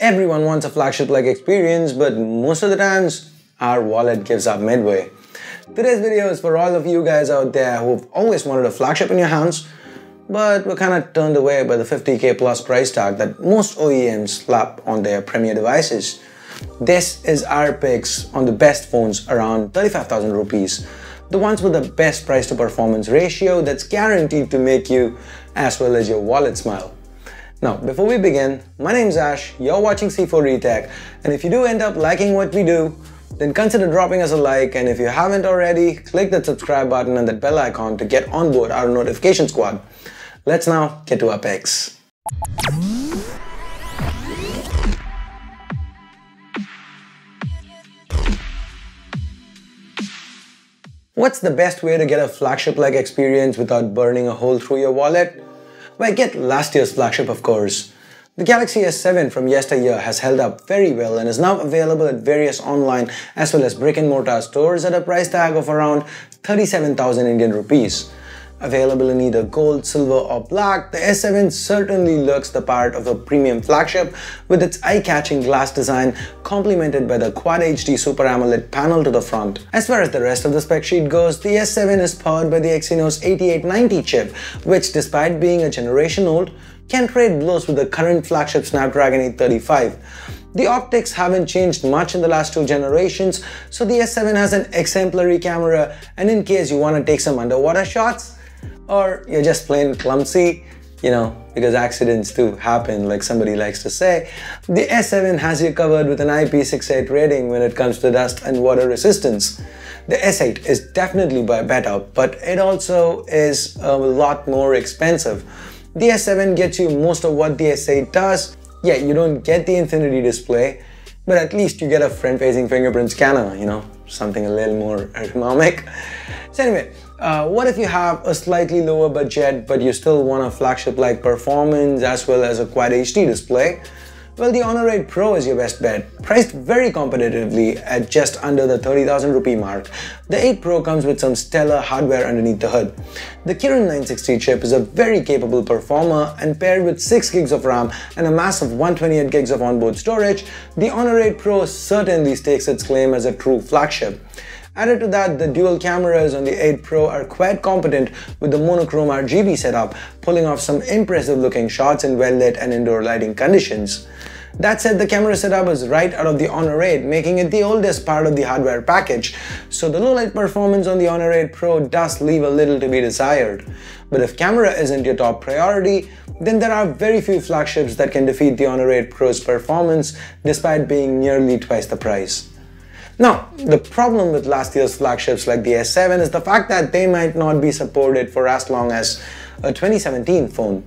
Everyone wants a flagship-like experience, but most of the times, our wallet gives up midway. Today's video is for all of you guys out there who've always wanted a flagship in your hands, but were kind of turned away by the 50k plus price tag that most OEMs slap on their premier devices. This is our picks on the best phones around 35,000 rupees. The ones with the best price to performance ratio that's guaranteed to make you as well as your wallet smile. Now, before we begin, my name's Ash, you're watching C4Retech, and if you do end up liking what we do, then consider dropping us a like, and if you haven't already, click that subscribe button and that bell icon to get on board our notification squad. Let's now get to our picks. What's the best way to get a flagship-like experience without burning a hole through your wallet? Well, get last year's flagship, of course. The Galaxy S7 from yesteryear has held up very well and is now available at various online as well as brick-and-mortar stores at a price tag of around 37,000 Indian rupees. Available in either gold, silver or black, the S7 certainly looks the part of a premium flagship with its eye-catching glass design complemented by the Quad HD Super AMOLED panel to the front. As far as the rest of the spec sheet goes, the S7 is powered by the Exynos 8890 chip, which despite being a generation old, can trade blows with the current flagship Snapdragon 835. The optics haven't changed much in the last two generations, so the S7 has an exemplary camera, and in case you want to take some underwater shots, or you're just plain clumsy, because accidents do happen, like somebody likes to say, the S7 has you covered with an IP68 rating when it comes to dust and water resistance. The S8 is definitely better, but it also is a lot more expensive. The S7 gets you most of what the S8 does. Yeah, you don't get the infinity display, but at least you get a front-facing fingerprint scanner, something a little more ergonomic. So anyway, what if you have a slightly lower budget but you still want a flagship-like performance as well as a Quad HD display? Well, the Honor 8 Pro is your best bet. Priced very competitively at just under the 30,000 rupee mark, the 8 Pro comes with some stellar hardware underneath the hood. The Kirin 960 chip is a very capable performer, and paired with 6 gigs of RAM and a massive 128 gigs of onboard storage, the Honor 8 Pro certainly stakes its claim as a true flagship. Added to that, the dual cameras on the 8 Pro are quite competent with the monochrome RGB setup, pulling off some impressive looking shots in well-lit and indoor lighting conditions. That said, the camera setup is right out of the Honor 8, making it the oldest part of the hardware package, so the low-light performance on the Honor 8 Pro does leave a little to be desired. But if camera isn't your top priority, then there are very few flagships that can defeat the Honor 8 Pro's performance despite being nearly twice the price. Now, the problem with last year's flagships like the S7 is the fact that they might not be supported for as long as a 2017 phone.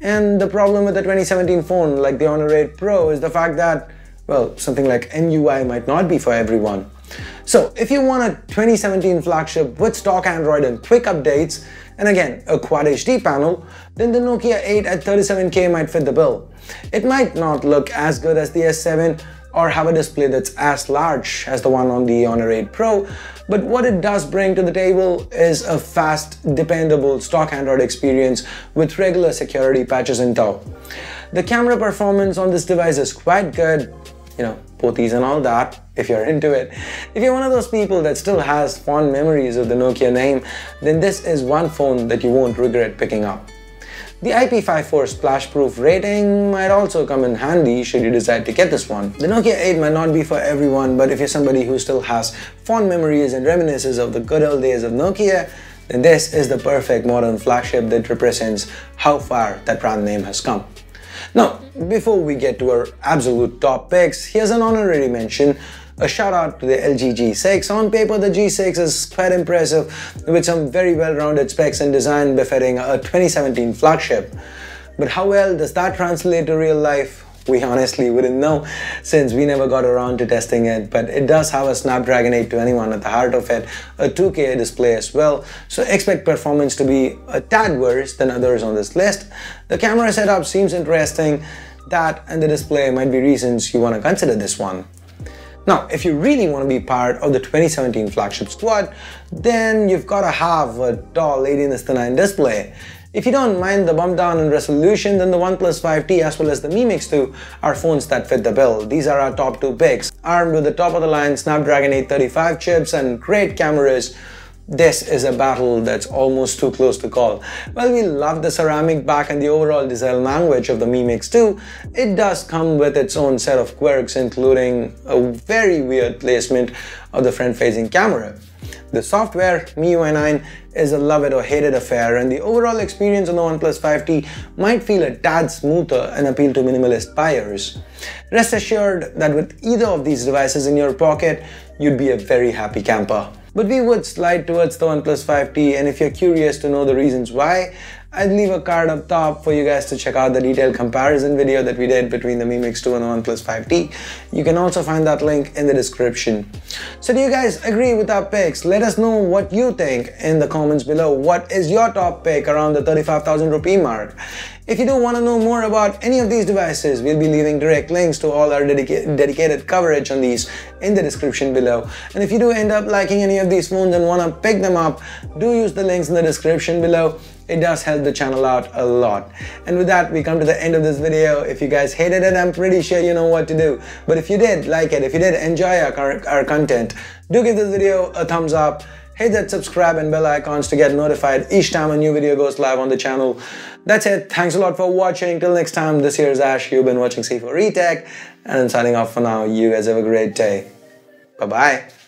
And the problem with the 2017 phone like the Honor 8 Pro is the fact that, well, something like MUI might not be for everyone. So if you want a 2017 flagship with stock Android and quick updates, and again, a Quad HD panel, then the Nokia 8 at 37k might fit the bill. It might not look as good as the S7, or have a display that's as large as the one on the Honor 8 Pro, but what it does bring to the table is a fast, dependable stock Android experience with regular security patches in tow. The camera performance on this device is quite good, pothies and all that, if you're into it. If you're one of those people that still has fond memories of the Nokia name, then this is one phone that you won't regret picking up. The IP54 splash-proof rating might also come in handy should you decide to get this one. The Nokia 8 might not be for everyone, but if you're somebody who still has fond memories and reminiscences of the good old days of Nokia, then this is the perfect modern flagship that represents how far that brand name has come. Now, before we get to our absolute top picks, here's an honorary mention. A shout out to the LG G6. On paper, the G6 is quite impressive with some very well-rounded specs and design befitting a 2017 flagship. But how well does that translate to real life? We honestly wouldn't know since we never got around to testing it, but it does have a Snapdragon 821 at the heart of it, a 2K display as well, so expect performance to be a tad worse than others on this list. The camera setup seems interesting. That and the display might be reasons you want to consider this one. Now, if you really want to be part of the 2017 flagship squad, then you've got to have a tall 18:9 display. If you don't mind the bump down in resolution, then the OnePlus 5T as well as the Mi Mix 2 are phones that fit the bill. These are our top two picks. Armed with the top of the line Snapdragon 835 chips and great cameras, this is a battle that's almost too close to call. While we love the ceramic back and the overall design language of the Mi Mix 2, it does come with its own set of quirks, including a very weird placement of the front-facing camera. The software, MIUI 9, is a love it or hate it affair, and the overall experience on the OnePlus 5T might feel a tad smoother and appeal to minimalist buyers. Rest assured that with either of these devices in your pocket, you'd be a very happy camper. But we would slide towards the OnePlus 5T, and if you're curious to know the reasons why, I'd leave a card up top for you guys to check out the detailed comparison video that we did between the Mi Mix 2 and the OnePlus 5T. You can also find that link in the description. So do you guys agree with our picks? Let us know what you think in the comments below. What is your top pick around the 35,000 rupee mark? If you do want to know more about any of these devices, we'll be leaving direct links to all our dedicated coverage on these in the description below. And if you do end up liking any of these phones and want to pick them up, do use the links in the description below. It does help the channel out a lot. And with that, we come to the end of this video. If you guys hated it, I'm pretty sure you know what to do. But if you did like it, if you did enjoy our content, do give this video a thumbs up. Hit that subscribe and bell icons to get notified each time a new video goes live on the channel. That's it. Thanks a lot for watching. Till next time, this here is Ash. You've been watching C4E Tech, and I'm signing off for now. You guys have a great day. Bye-bye.